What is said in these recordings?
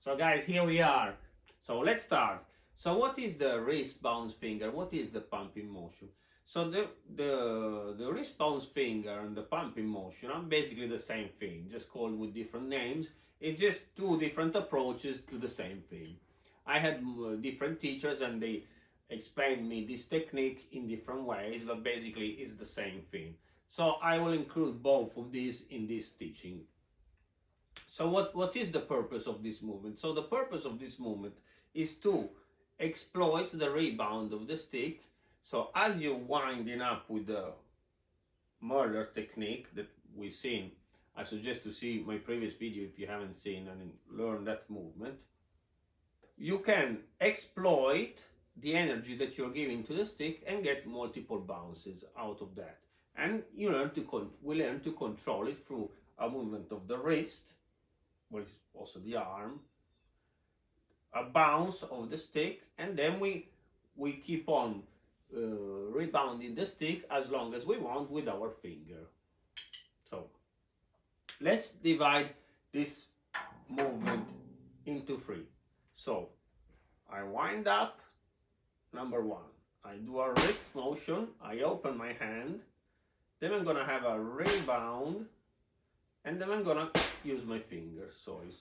So guys, here we are. So let's start. So what is the wrist bounce finger? What is the pumping motion? So the wrist bounce finger and the pumping motion are basically the same thing, just called with different names. It's just two different approaches to the same thing. I had different teachers and they explained me this technique in different ways, but basically it's the same thing. So I will include both of these in this teaching. So what is the purpose of this movement? So the purpose of this movement is to exploit the rebound of the stick. So as you're winding up with the murder technique that we've seen, I suggest to see my previous video if you haven't seen and learn that movement. You can exploit the energy that you're giving to the stick and get multiple bounces out of that. And you learn to we learn to control it through a movement of the wrist, which is also the arm, a bounce of the stick, and then we keep on rebounding the stick as long as we want with our finger. So let's divide this movement into three. So I wind up, number one, I do a wrist motion, I open my hand, then I'm gonna have a rebound, and then I'm gonna use my fingers. So it's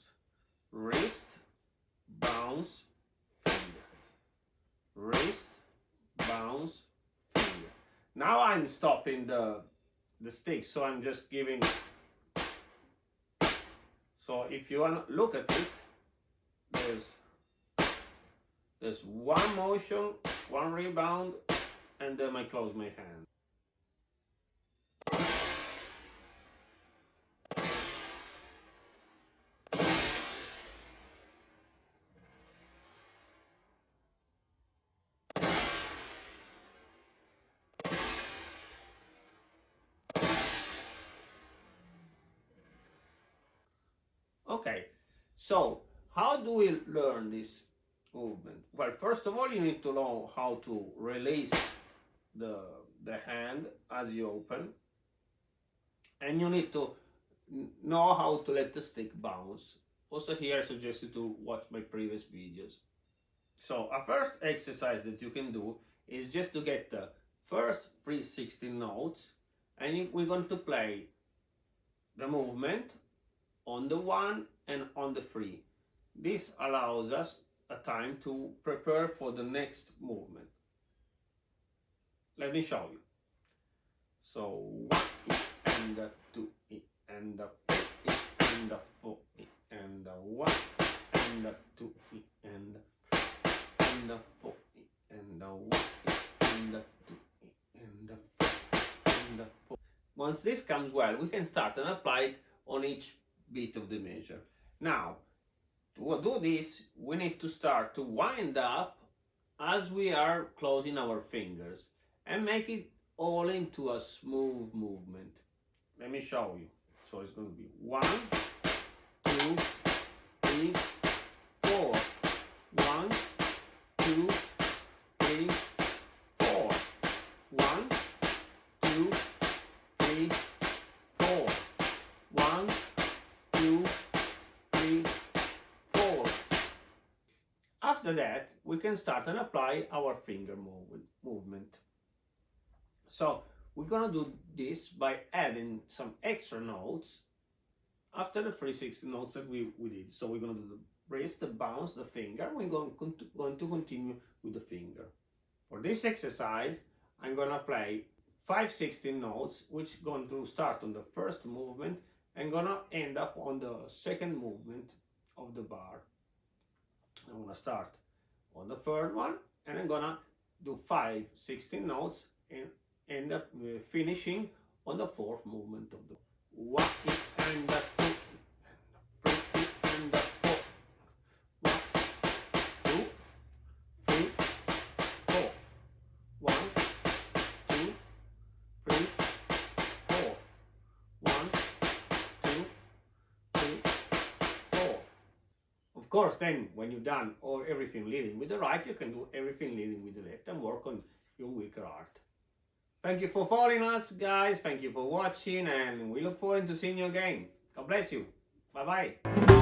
wrist, bounce, finger, wrist, bounce, finger. Now I'm stopping the stick, so I'm just giving. So if you wanna look at it, there's one motion, one rebound, and then I close my hand. Okay, so how do we learn this movement? Well, first of all, you need to know how to release the hand as you open, and you need to know how to let the stick bounce. Also here I suggest you to watch my previous videos. So a first exercise that you can do is just to get the first 360 notes, and we're going to play the movement on the 1 and on the 3. This allows us a time to prepare for the next movement. Let me show you. So 1 and the 2 and the 3 and the 4 and the 1 and the 2 and the 3 and the 4 and the 1 and the 2 and the 4 and the 4. Once this comes well, we can start and apply it on each beat of the measure. Now, to do this, we need to start to wind up as we are closing our fingers and make it all into a smooth movement. Let me show you. So it's going to be 1, 2, 3, 4. 1, 2, 3, 4. 1, 2, 3, 4. 1, 2, 3, 4. After that, we can start and apply our finger movement. So we're gonna do this by adding some extra notes after the 360 notes that we did. So we're gonna do the wrist, the bounce, the finger. We're going to continue with the finger. For this exercise, I'm gonna play 5/16 notes, which are going to start on the first movement and gonna end up on the second movement of the bar. I'm gonna start on the third one, and I'm gonna do 5/16 notes and end up finishing on the fourth movement of the 1 and the 2 and the 3 and the 4. 1, 2, 3, 4. 1, 2, 3, 4. 1, 2, 3, 4. Of course, then when you've done everything leading with the right, you can do everything leading with the left and work on your weaker art. Thank you for following us, guys. Thank you for watching, and we look forward to seeing you again. God bless you. Bye-bye.